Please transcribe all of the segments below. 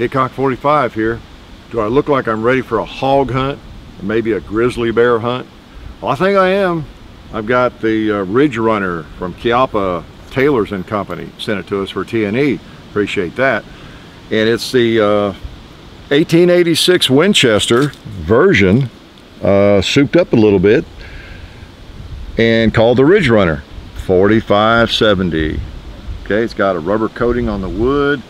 Hickok 45 here. Do I look like I'm ready for a hog hunt? Maybe a grizzly bear hunt? Well, I think I am. I've got the Ridge Runner from Chiappa Taylors and Company. Sent it to us for T&E. Appreciate that. And it's the 1886 Winchester version, souped up a little bit, and called the Ridge Runner 4570. Okay, it's got a rubber coating on the wood,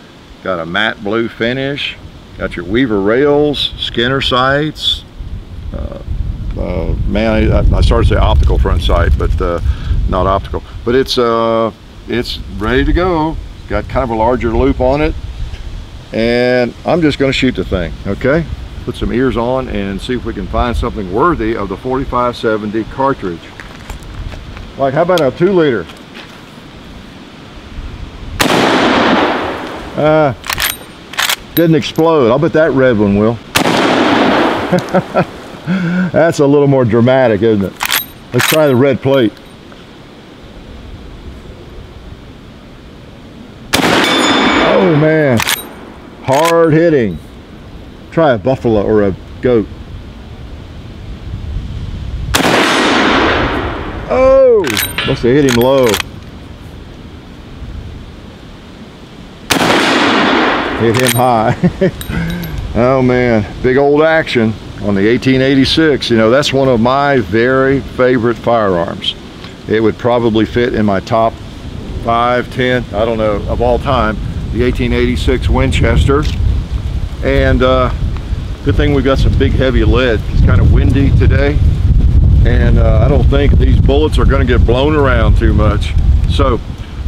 got a matte blue finish, got your Weaver rails, Skinner sights. Man, I started to say optical front sight, but not optical. But it's ready to go. Got kind of a larger loop on it, and I'm just going to shoot the thing. Okay, put some ears on and see if we can find something worthy of the 4570 cartridge. Like, how about a 2-liter? Didn't explode. I'll bet that red one will. That's a little more dramatic, isn't it? Let's try the red plate. Oh man, hard hitting. Try a buffalo or a goat. Oh, must have hit him low. Hit him high. Oh man, big old action on the 1886. You know, that's one of my very favorite firearms. It would probably fit in my top 5, 10, I don't know, of all time. The 1886 Winchester. And good thing we've got some big heavy lead. It's kind of windy today, and I don't think these bullets are going to get blown around too much. So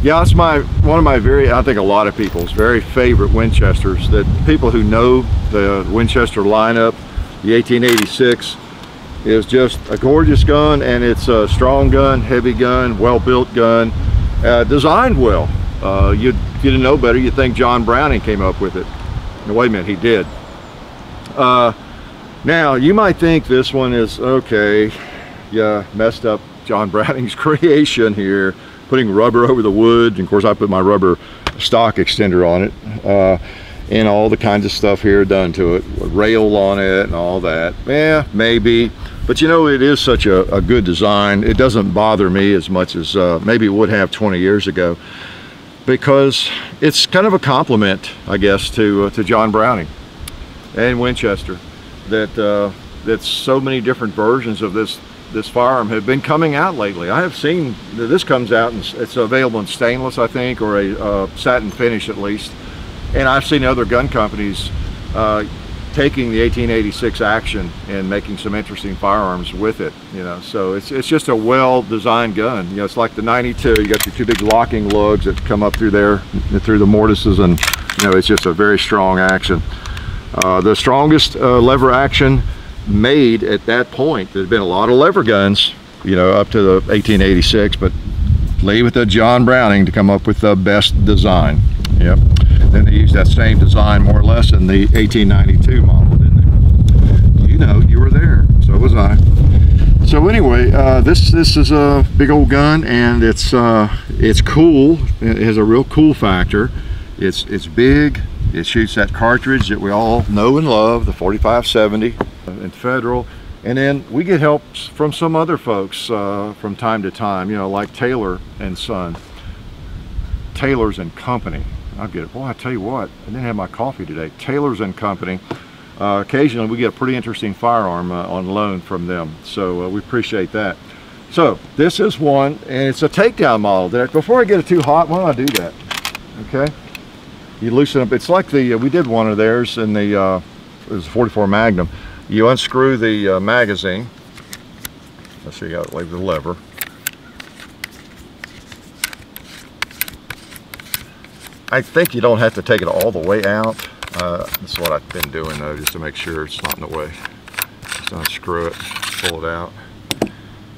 yeah, it's one of my I think a lot of people's very favorite Winchesters. That people who know the Winchester lineup, the 1886 is just a gorgeous gun, and it's a strong gun, heavy gun, well-built gun, designed well. If you didn't know better, you'd think John Browning came up with it. No, wait a minute, he did. Now, you might think this one is, okay, yeah, messed up John Browning's creation here, putting rubber over the wood. And of course, I put my rubber stock extender on it, and all the kinds of stuff here done to it, a rail on it and all that. Yeah, maybe. But you know, it is such a good design. It doesn't bother me as much as maybe it would have 20 years ago, because it's kind of a compliment, I guess, to John Browning and Winchester, that so many different versions of this firearm have been coming out lately. I have seen that this comes out and it's available in stainless, I think, or a satin finish at least. And I've seen other gun companies taking the 1886 action and making some interesting firearms with it, you know. So it's just a well-designed gun. You know, it's like the 92. You got your 2 big locking lugs that come up through there, through the mortises, and you know, it's just a very strong action. The strongest lever action made at that point. There's been a lot of lever guns, you know, up to the 1886, but leave it to John Browning to come up with the best design. Yep. Then they used that same design more or less in the 1892 model, didn't they? You know, you were there, so was I. So anyway, this is a big old gun, and it's cool. It has a real cool factor. It's big. It shoots that cartridge that we all know and love, the 4570 and Federal. And then we get help from some other folks from time to time, you know, like Taylor and Son, Taylors and Company. I'll get it. Boy, I tell you what, I didn't have my coffee today. Taylors and Company. Occasionally we get a pretty interesting firearm on loan from them, so we appreciate that. So this is one, and it's a takedown model. Before I get it too hot, why don't I do that? Okay. You loosen up. It's like the we did one of theirs in the it was a 44 Magnum. You unscrew the magazine. Let's see how it lays the lever. I think you don't have to take it all the way out. That's what I've been doing though, just to make sure it's not in the way. Just unscrew it, pull it out,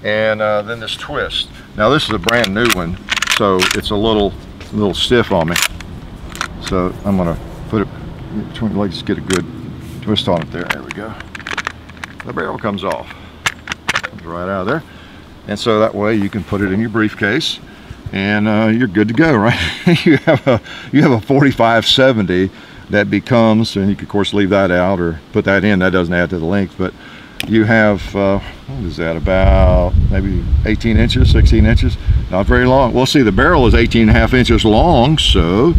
and then this twist. Now this is a brand new one, so it's a little stiff on me. So I'm gonna put it between the legs, just get a good twist on it there. There we go. The barrel comes off, comes right out of there, and so that way you can put it in your briefcase, and you're good to go, right? you have a 4570 that becomes, and you can of course leave that out or put that in, that doesn't add to the length, but you have what is that, about maybe 18 inches, 16 inches, not very long. Well, see, the barrel is 18.5 inches long, so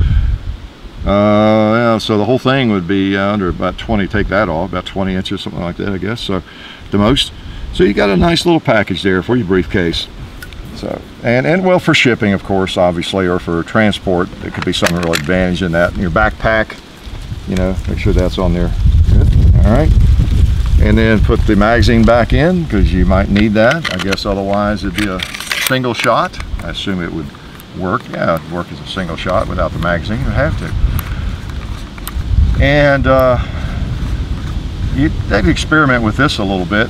yeah, so the whole thing would be under about 20, take that off, about 20 inches, something like that, I guess, so the most. So you got a nice little package there for your briefcase. So, and well, for shipping, of course, obviously, or for transport, it could be some real advantage in that. In your backpack, you know, make sure that's on there. Good. All right. And then put the magazine back in, because you might need that. I guess otherwise it'd be a single shot. I assume it would work. Yeah, it'd work as a single shot without the magazine. You'd have to. And they'd experiment with this a little bit.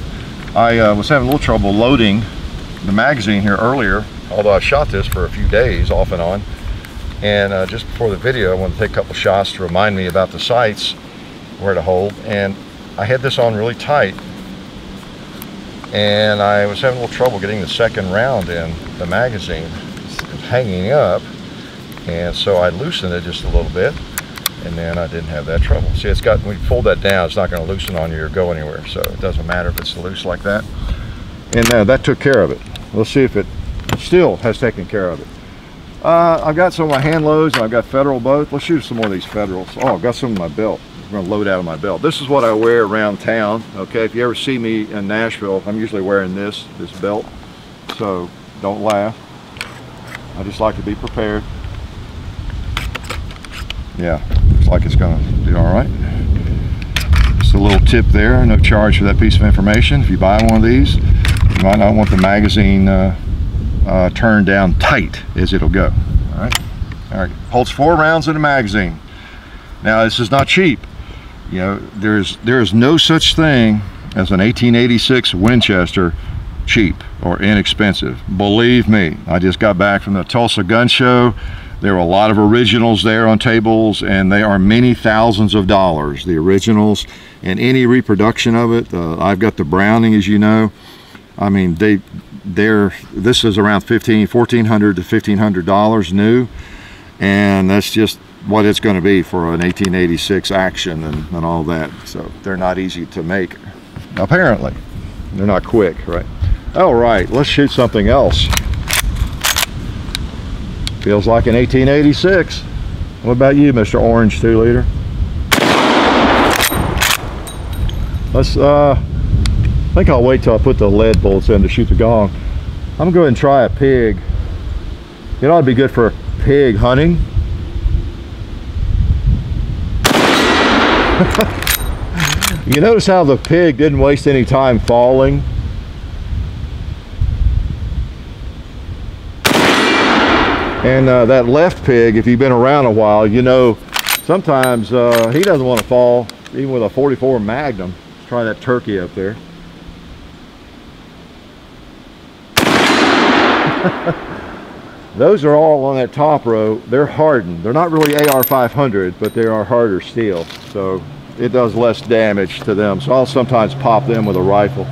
I was having a little trouble loading the magazine here earlier, although I shot this for a few days off and on. And just before the video, I wanted to take a couple shots to remind me about the sights, where to hold. And I had this on really tight, and I was having a little trouble getting the second round in the magazine. It was hanging up, and so I loosened it just a little bit, and then I didn't have that trouble. See, it's got, when you fold that down, it's not going to loosen on you or go anywhere, so it doesn't matter if it's loose like that. And that took care of it. Let's see if it still has taken care of it. I've got some of my hand loads, and I've got Federal both. Let's shoot some more of these Federals. Oh, I've got some in my belt. I'm going to load out of my belt. This is what I wear around town. Okay, if you ever see me in Nashville, I'm usually wearing this belt. So don't laugh. I just like to be prepared. Yeah, looks like it's going to be all right. Just a little tip there, no charge for that piece of information. If you buy one of these, you might not want the magazine turned down tight as it'll go. All right. Holds 4 rounds in a magazine. Now, this is not cheap. You know, there is no such thing as an 1886 Winchester cheap or inexpensive. Believe me, I just got back from the Tulsa Gun Show. There were a lot of originals there on tables, and they are many thousands of dollars, the originals, and any reproduction of it. I've got the Browning, as you know. I mean, this is around $1,400 to $1,500 new, and that's just what it's going to be for an 1886 action and all that. So they're not easy to make, apparently. They're not quick, right? All right, let's shoot something else. Feels like an 1886. What about you, Mr. Orange 2-liter? Let's I think I'll wait till I put the lead bolts in to shoot the gong. I'm gonna go ahead and try a pig. It ought to be good for pig hunting. You notice how the pig didn't waste any time falling? And that left pig, if you've been around a while, you know sometimes he doesn't want to fall, even with a 44 Magnum. Let's try that turkey up there. Those are all on that top row. They're hardened. They're not really AR-500, but they are harder steel, so it does less damage to them. So I'll sometimes pop them with a rifle.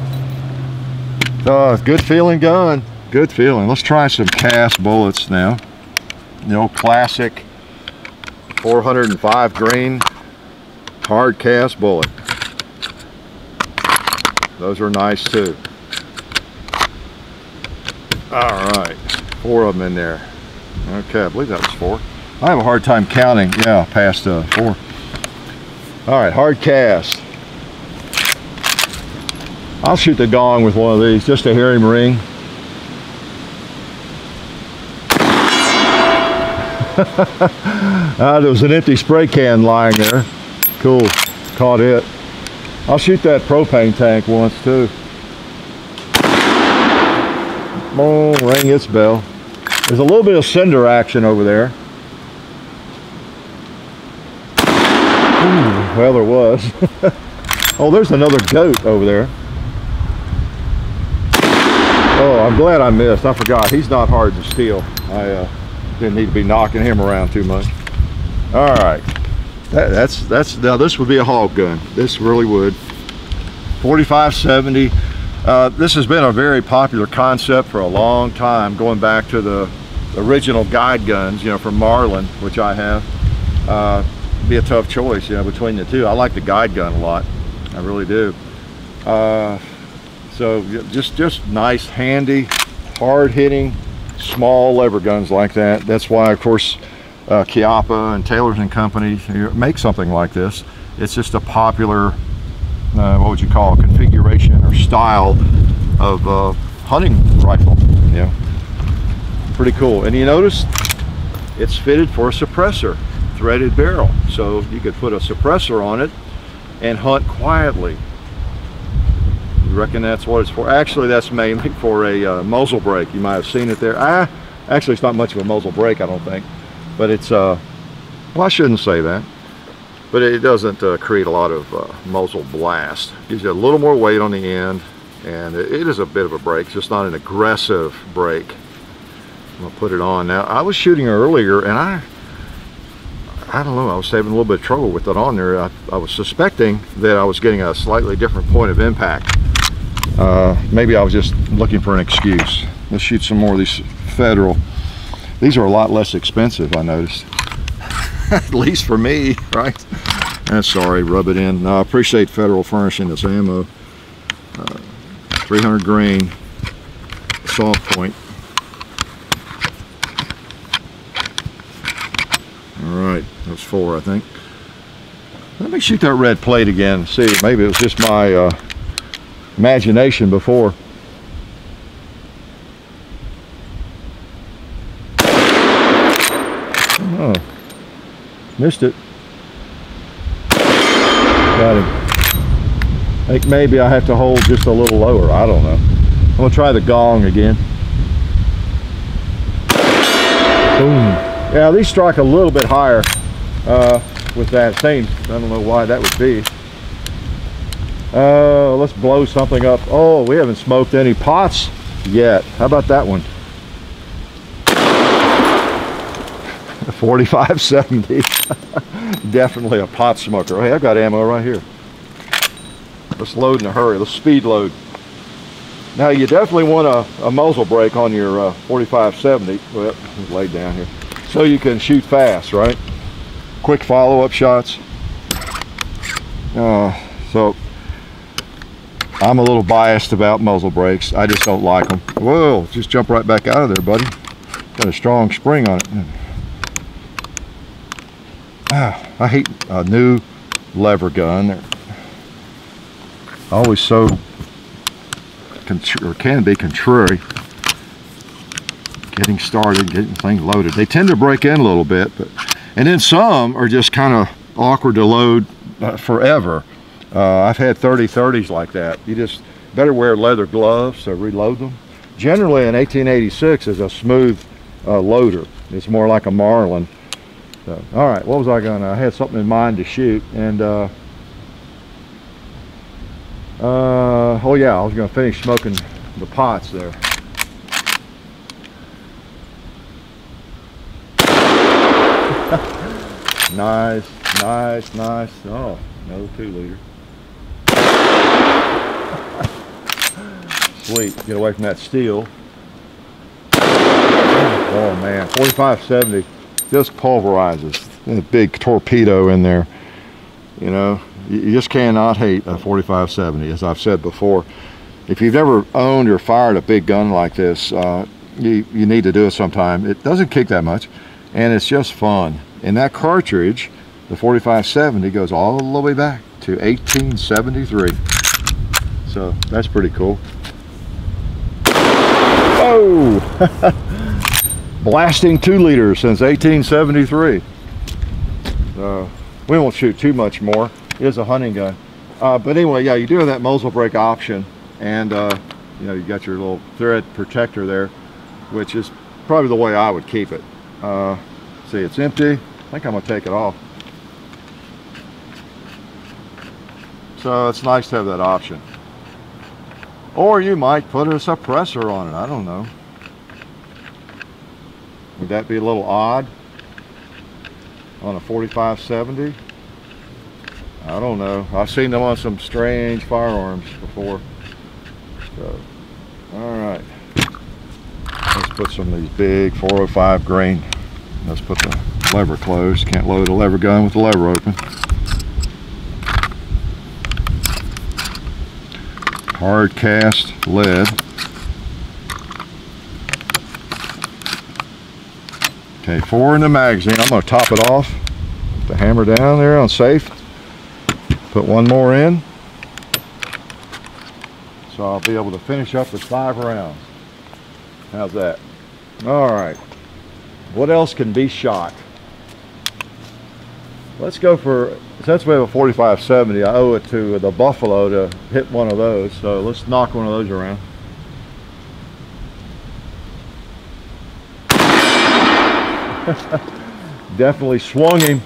Good feeling gun. Good feeling. Let's try some cast bullets now. The old classic 405 grain hard cast bullet. Those are nice too. All right, 4 of them in there. Okay, I believe that was 4. I have a hard time counting. Yeah, past 4. All right, hard cast. I'll shoot the gong with one of these just to hear him ring. There was an empty spray can lying there. Cool, caught it. I'll shoot that propane tank once too. Oh, ring its bell. There's a little bit of cinder action over there. Ooh, well, there was. Oh, there's another goat over there. Oh, I'm glad I missed. I forgot. He's not hard to steal. I didn't need to be knocking him around too much. All right. That's now this would be a hog gun. This really would. 4570. This has been a very popular concept for a long time, going back to the original guide guns, you know, from Marlin, which I have. be a tough choice, you know, between the two. I like the guide gun a lot. I really do. So just nice, handy, hard-hitting, small lever guns like that. That's why, of course, Chiappa and Taylor's and Company make something like this. It's just a popular, what would you call it, configuration or style of hunting rifle. You know, pretty cool. And you notice it's fitted for a suppressor, threaded barrel, so you could put a suppressor on it and hunt quietly. You reckon that's what it's for? Actually, that's mainly for a muzzle brake. You might have seen it there. Actually, it's not much of a muzzle brake, I don't think, but it's well, I shouldn't say that, but it doesn't create a lot of muzzle blast. Gives you a little more weight on the end, and it is a bit of a brake. It's just not an aggressive brake. I'm gonna put it on now. I was shooting earlier, and I don't know, I was having a little bit of trouble with it on there. I was suspecting that I was getting a slightly different point of impact. Maybe I was just looking for an excuse. Let's shoot some more of these Federal. These are a lot less expensive, I noticed. At least for me, right? Sorry, rub it in. No, I appreciate Federal furnishing this ammo. 300 grain soft point. Alright, that's 4, I think. Let me shoot that red plate again. See, maybe it was just my imagination before. Oh, missed it. Got him. I think maybe I have to hold just a little lower. I don't know. I'm gonna try the gong again. Boom. Yeah, these strike a little bit higher with that thing. I don't know why that would be. Let's blow something up. Oh, we haven't smoked any pots yet. How about that one? 4570. Definitely a pot smoker. Hey, I've got ammo right here. Let's load in a hurry. Let's speed load. Now, you definitely want a muzzle brake on your 4570. Well, it's laid down here. So you can shoot fast, right? Quick follow-up shots. So I'm a little biased about muzzle brakes. I just don't like them. Whoa, just jump right back out of there, buddy. Got a strong spring on it. I hate a new lever gun. They're always so can be contrary. Getting started, getting things loaded. They tend to break in a little bit, and then some are just kind of awkward to load forever. I've had 30-30s like that. You just better wear leather gloves to reload them. Generally, an 1886 is a smooth loader. It's more like a Marlin. So, all right, what was I gonna? I had something in mind to shoot, and oh yeah, I was gonna finish smoking the pots there. Nice, nice, nice. Oh, another 2-liter. Sweet, get away from that steel. Oh man, 4570 just pulverizes. There's a big torpedo in there. You know, you just cannot hate a 4570, as I've said before. If you've never owned or fired a big gun like this, you need to do it sometime. It doesn't kick that much, and it's just fun. And that cartridge, the 4570, goes all the way back to 1873. So that's pretty cool. Oh! Blasting 2 liters since 1873. We won't shoot too much more. It is a hunting gun. But anyway, yeah, you do have that muzzle brake option, and you know, you got your little thread protector there, which is probably the way I would keep it. See, it's empty. I think I'm gonna take it off. So it's nice to have that option. Or you might put a suppressor on it. I don't know. Would that be a little odd on a 4570? I don't know. I've seen them on some strange firearms before. So, all right. Let's put some of these big 405 grain. Let's put the lever closed. Can't load a lever gun with the lever open. Hard cast lead. Okay, 4 in the magazine. I'm going to top it off. Put the hammer down there on safe. Put 1 more in. So I'll be able to finish up with 5 rounds. How's that? All right. What else can be shot? Let's go for, since we have a 45-70, I owe it to the Buffalo to hit one of those. So let's knock one of those around. Definitely swung him.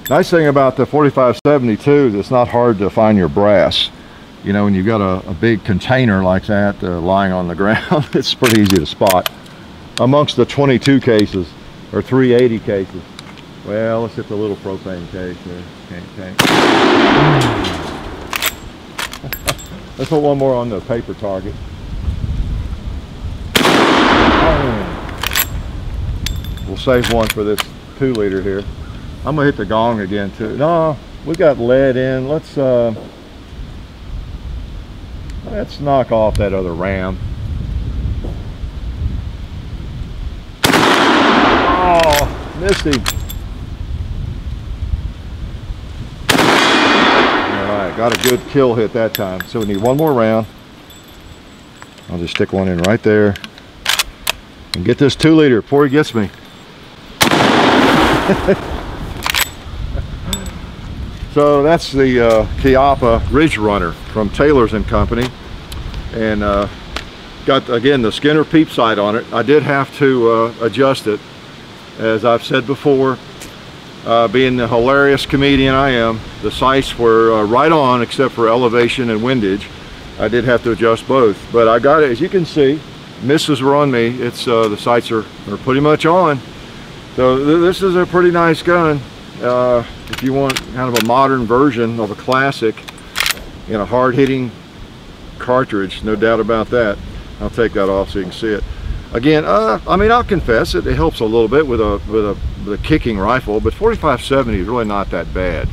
Nice thing about the 45-70 too is it's not hard to find your brass. You know, when you've got a big container like that lying on the ground, it's pretty easy to spot. Amongst the 22 cases, or 380 cases. Well, let's hit the little propane case there. Can't. Let's put 1 more on the paper target. We'll save 1 for this 2-liter here. I'm gonna hit the gong again too. No, we got lead in. Let's knock off that other ram. Oh, missed him. All right, got a good kill hit that time. So we need 1 more round. I'll just stick 1 in right there and get this 2-liter before he gets me. So that's the Chiappa Ridge Runner from Taylor's and Company, and got again the Skinner peep sight on it. I did have to adjust it, as I've said before. Being the hilarious comedian I am, the sights were right on except for elevation and windage. I did have to adjust both, but I got it. As you can see, misses were on me. It's the sights are pretty much on. So this is a pretty nice gun. If you want kind of a modern version of a classic in a hard-hitting cartridge, no doubt about that. I'll take that off so you can see it. Again, I mean, I'll confess it helps a little bit with a kicking rifle, but 45-70 is really not that bad.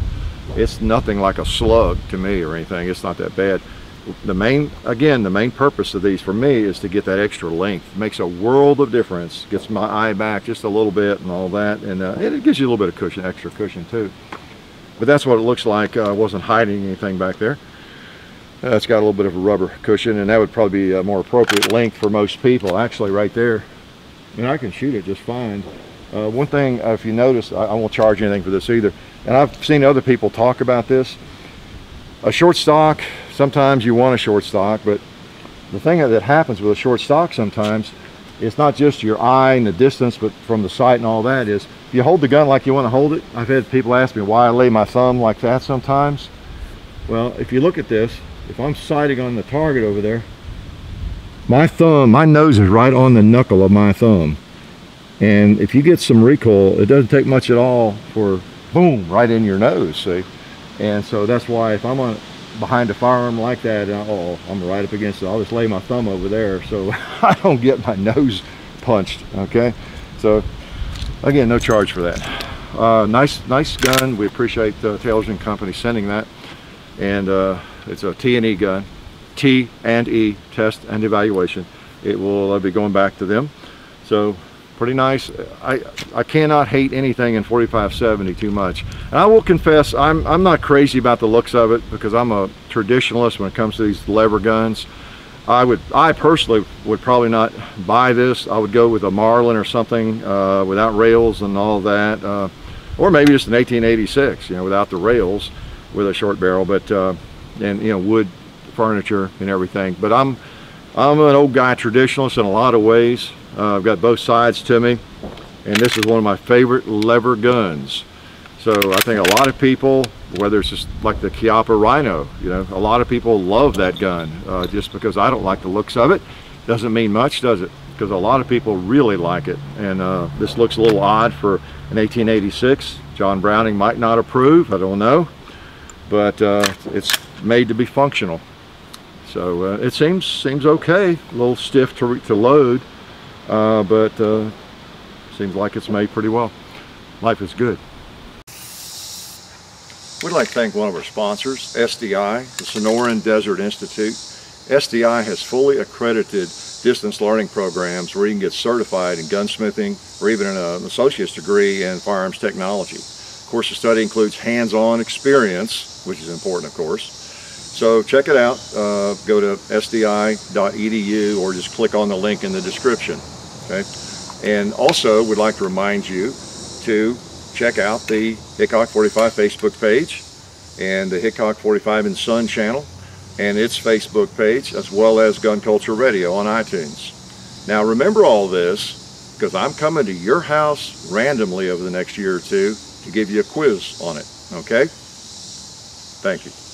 It's nothing like a slug to me or anything. It's not that bad. The main purpose of these for me is to get that extra length. It makes a world of difference. Gets my eye back just a little bit and all that, and it gives you a little bit of cushion, extra cushion too. But that's what it looks like. I wasn't hiding anything back there. It's got a little bit of a rubber cushion, and that would probably be a more appropriate length for most people. Actually, right there, and I can shoot it just fine. One thing, if you notice, I won't charge anything for this either, and I've seen other people talk about this. A short stock, sometimes you want a short stock, but the thing that happens with a short stock sometimes, it's not just your eye and the distance, but from the sight and all that is, if you hold the gun like you want to hold it, I've had people ask me why I lay my thumb like that sometimes. Well, if you look at this, if I'm sighting on the target over there, my nose is right on the knuckle of my thumb. And if you get some recoil, it doesn't take much at all for boom, right in your nose, see? And so that's why if I'm behind a firearm like that, I'm right up against it, I'll just lay my thumb over there so I don't get my nose punched, okay? So again, no charge for that. Nice gun. We appreciate Taylor's and Company sending that. And it's a T&E gun, T&E, test and evaluation. It will be going back to them. So pretty nice. I cannot hate anything in 45-70 too much. And I will confess, I'm not crazy about the looks of it because I'm a traditionalist when it comes to these lever guns. I personally would probably not buy this. I would go with a Marlin or something without rails and all that, or maybe just an 1886, you know, without the rails, with a short barrel, but and you know, wood furniture and everything. But I'm an old guy traditionalist in a lot of ways. I've got both sides to me, and this is one of my favorite lever guns. So I think a lot of people, whether it's just like the Chiappa Rhino, you know, a lot of people love that gun. Just because I don't like the looks of it doesn't mean much, does it? Because a lot of people really like it. And this looks a little odd for an 1886. John Browning might not approve, I don't know, but it's made to be functional. So it seems okay. A little stiff to load, but seems like it's made pretty well. life is good. We'd like to thank one of our sponsors, SDI, the Sonoran Desert Institute. SDI has fully accredited distance learning programs where you can get certified in gunsmithing or even an associate's degree in firearms technology. Of course, the study includes hands-on experience, which is important, of course. So check it out. Go to sdi.edu or just click on the link in the description. Okay? And also, we'd like to remind you to check out the Hickok 45 Facebook page and the Hickok 45 and Son channel and its Facebook page, as well as Gun Culture Radio on iTunes. Now remember all this, because I'm coming to your house randomly over the next year or two to give you a quiz on it, okay? Thank you.